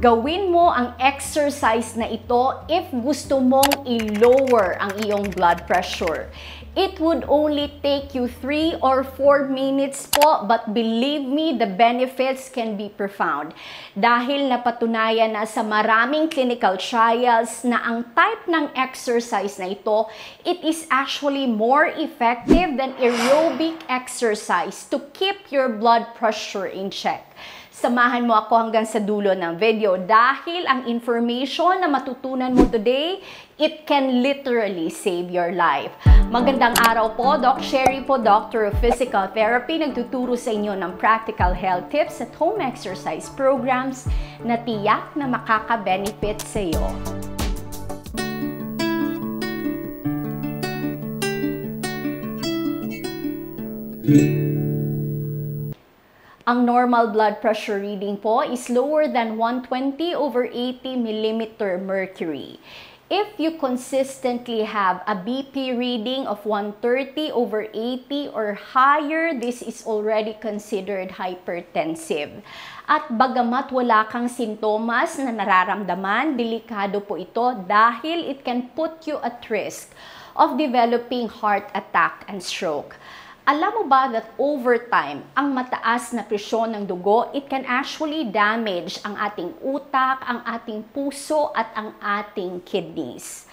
Gawin mo ang exercise na ito if gusto mong i-lower ang iyong blood pressure. It would only take you 3 or 4 minutes po, but believe me, the benefits can be profound. Dahil napatunayan na sa maraming clinical trials na ang type ng exercise na ito, it is actually more effective than aerobic exercise to keep your blood pressure in check. Samahan mo ako hanggang sa dulo ng video dahil ang information na matutunan mo today, it can literally save your life. Magandang araw po, Doc Sherry po, Doctor of Physical Therapy, nagtuturo sa inyo ng practical health tips at home exercise programs na tiyak na makaka-benefit sa iyo. Ang normal blood pressure reading po is lower than 120/80 mm mercury. If you consistently have a BP reading of 130/80 or higher, this is already considered hypertensive. At bagamat wala kang sintomas na nararamdaman, delikado po ito dahil it can put you at risk of developing heart attack and stroke. Alam mo ba that over time, ang mataas na presyon ng dugo, it can actually damage ang ating utak, ang ating puso at ang ating kidneys.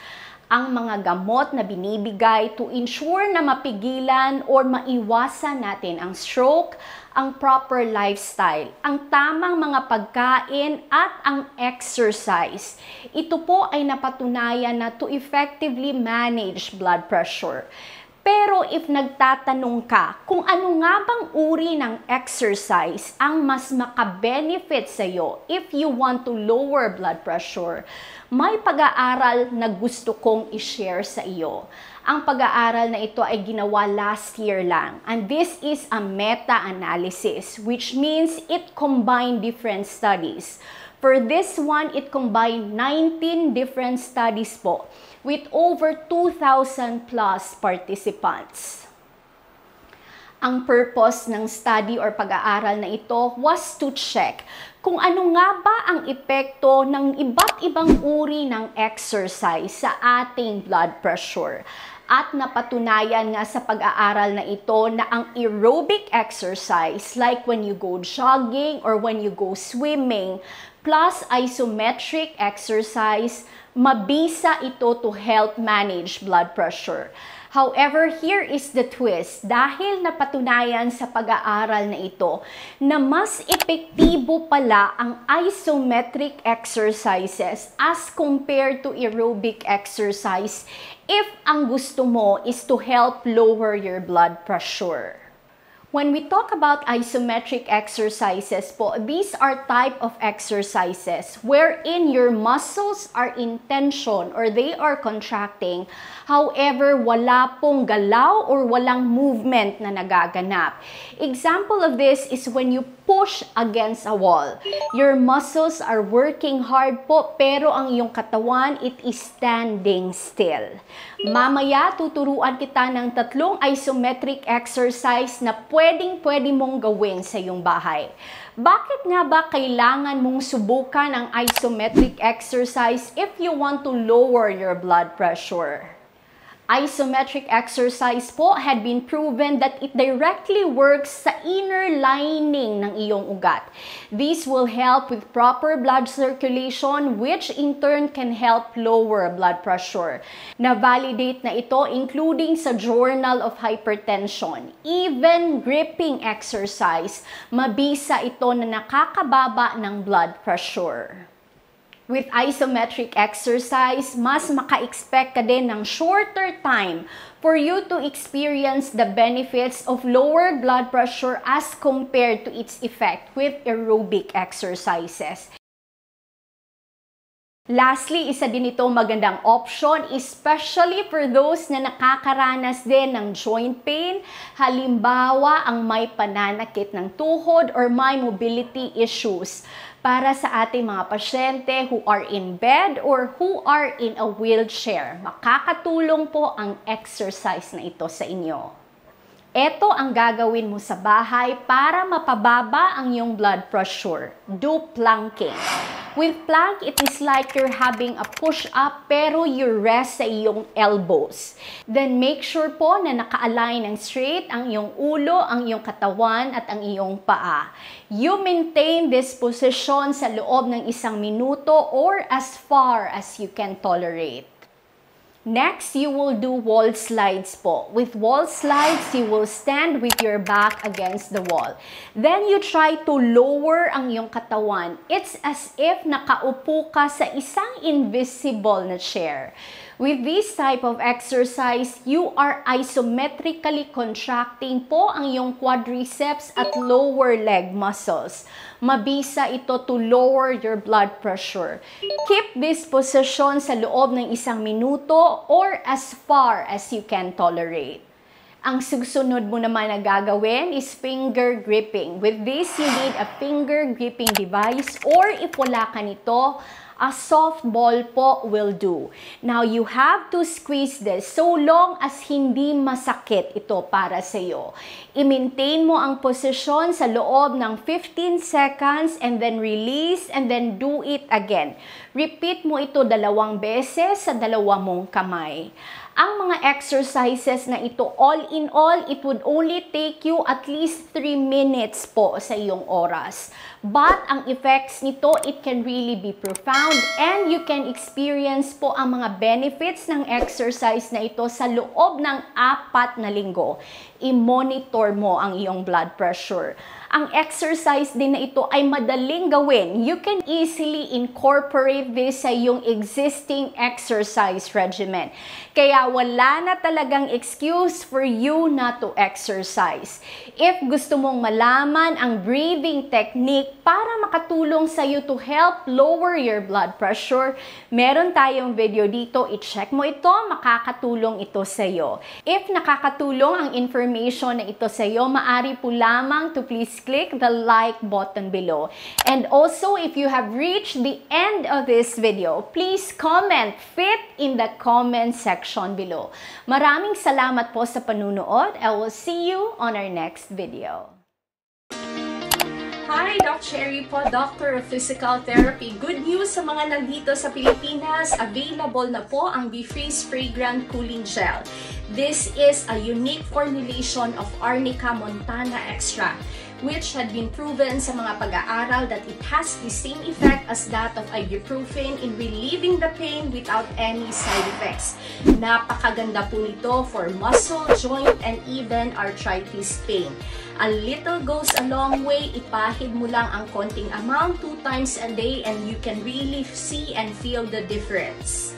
Ang mga gamot na binibigay to ensure na mapigilan or maiwasan natin ang stroke, ang proper lifestyle, ang tamang mga pagkain at ang exercise. Ito po ay napatunayan na to effectively manage blood pressure. Pero if nagtatanong ka kung ano nga bang uri ng exercise ang mas makabenefit sa iyo if you want to lower blood pressure, may pag-aaral na gusto kong i-share sa iyo. Ang pag-aaral na ito ay ginawa last year lang. And this is a meta-analysis, which means it combined different studies. For this one, it combined 19 different studies po with over 2,000 plus participants. Ang purpose ng study or pag-aaral na ito was to check kung ano nga ba ang epekto ng iba't ibang uri ng exercise sa ating blood pressure. At napatunayan nga sa pag-aaral na ito na ang aerobic exercise like when you go jogging or when you go swimming plus isometric exercise, mabisa ito to help manage blood pressure. However, here is the twist. Dahil napatunayan sa pag-aaral na ito na mas epektibo pala ang isometric exercises as compared to aerobic exercise if ang gusto mo is to help lower your blood pressure. When we talk about isometric exercises po, these are type of exercises wherein your muscles are in tension or they are contracting. However, wala pong galaw or walang movement na nagaganap. Example of this is when you push against a wall. Your muscles are working hard po pero ang iyong katawan, it is standing still. Mamaya, tuturuan kita ng 3 isometric exercise na pwede mong gawin sa iyong bahay. Bakit nga ba kailangan mong subukan ang isometric exercise if you want to lower your blood pressure? Isometric exercise po had been proven that it directly works sa inner lining ng iyong ugat. This will help with proper blood circulation which in turn can help lower blood pressure. Na-validate na ito including sa Journal of Hypertension. Even gripping exercise, mabisa ito na nakakababa ng blood pressure. With isometric exercise, mas maka-expect ka din ng shorter time for you to experience the benefits of lower blood pressure as compared to its effect with aerobic exercises. Lastly, isa din ito magandang option, especially for those na nakakaranas din ng joint pain. Halimbawa, ang may pananakit ng tuhod or may mobility issues. Para sa ating mga pasyente who are in bed or who are in a wheelchair, makakatulong po ang exercise na ito sa inyo. Ito ang gagawin mo sa bahay para mapababa ang iyong blood pressure. Do planking. With plank, it is like you're having a push-up pero you rest sa iyong elbows. Then make sure po na naka-align ng straight ang iyong ulo, ang iyong katawan at ang iyong paa. You maintain this position sa loob ng 1 minuto or as far as you can tolerate. Next, you will do wall slides po. With wall slides, you will stand with your back against the wall. Then you try to lower ang iyong katawan. It's as if nakaupo ka sa isang invisible na chair. With this type of exercise, you are isometrically contracting po ang iyong quadriceps at lower leg muscles. Mabisa ito to lower your blood pressure. Keep this position sa loob ng 1 minuto or as far as you can tolerate. Ang susunod mo naman na gagawin is finger gripping. With this, you need a finger gripping device or if wala ka nito, a soft ball po will do. Now, you have to squeeze this so long as hindi masakit ito para sa iyo. I-maintain mo ang posisyon sa loob ng 15 seconds and then release and then do it again. Repeat mo ito 2 beses sa 2 mong kamay. Ang mga exercises na ito, all in all, it would only take you at least 3 minutes po sa iyong oras. But ang effects nito, it can really be profound and you can experience po ang mga benefits ng exercise na ito sa loob ng 4 na linggo. I-monitor mo ang iyong blood pressure. Ang exercise din na ito ay madaling gawin. You can easily incorporate this sa iyong existing exercise regimen. Kaya wala na talagang excuse for you not to exercise. If gusto mong malaman ang breathing technique para makatulong sa iyo to help lower your blood pressure, meron tayong video dito. I-check mo ito, makakatulong ito sa iyo. If nakakatulong ang information na ito sa iyo, maaari po lamang to please click the like button below. And also, if you have reached the end of this video, please comment fit in the comment section below. Maraming salamat po sa panunood. I will see you on our next video. Hi, Doc Sherry po, Doctor of Physical Therapy. Good news sa mga nandito sa Pilipinas, available na po ang BeFreeze Fragrant Cooling Gel. This is a unique formulation of Arnica montana extract, which had been proven sa mga pag-aaral that it has the same effect as that of ibuprofen in relieving the pain without any side effects. Napakaganda po nito for muscle, joint, and even arthritis pain. A little goes a long way. Ipahid mo lang ang konting amount 2 times a day and you can really see and feel the difference.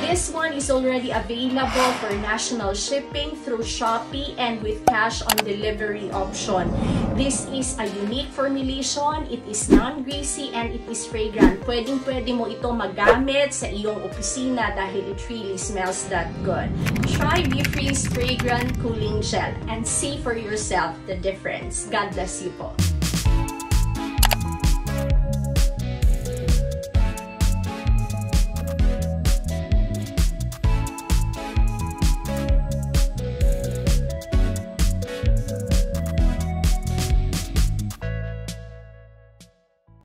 This one is already available for national shipping through Shopee and with cash on delivery option. This is a unique formulation. It is non-greasy and it is fragrant. Pwedeng-pwede mo ito magamit sa iyong opisina dahil it really smells that good. Try BeFreeze Fragrant Cooling Gel and see for yourself the difference. God bless you po.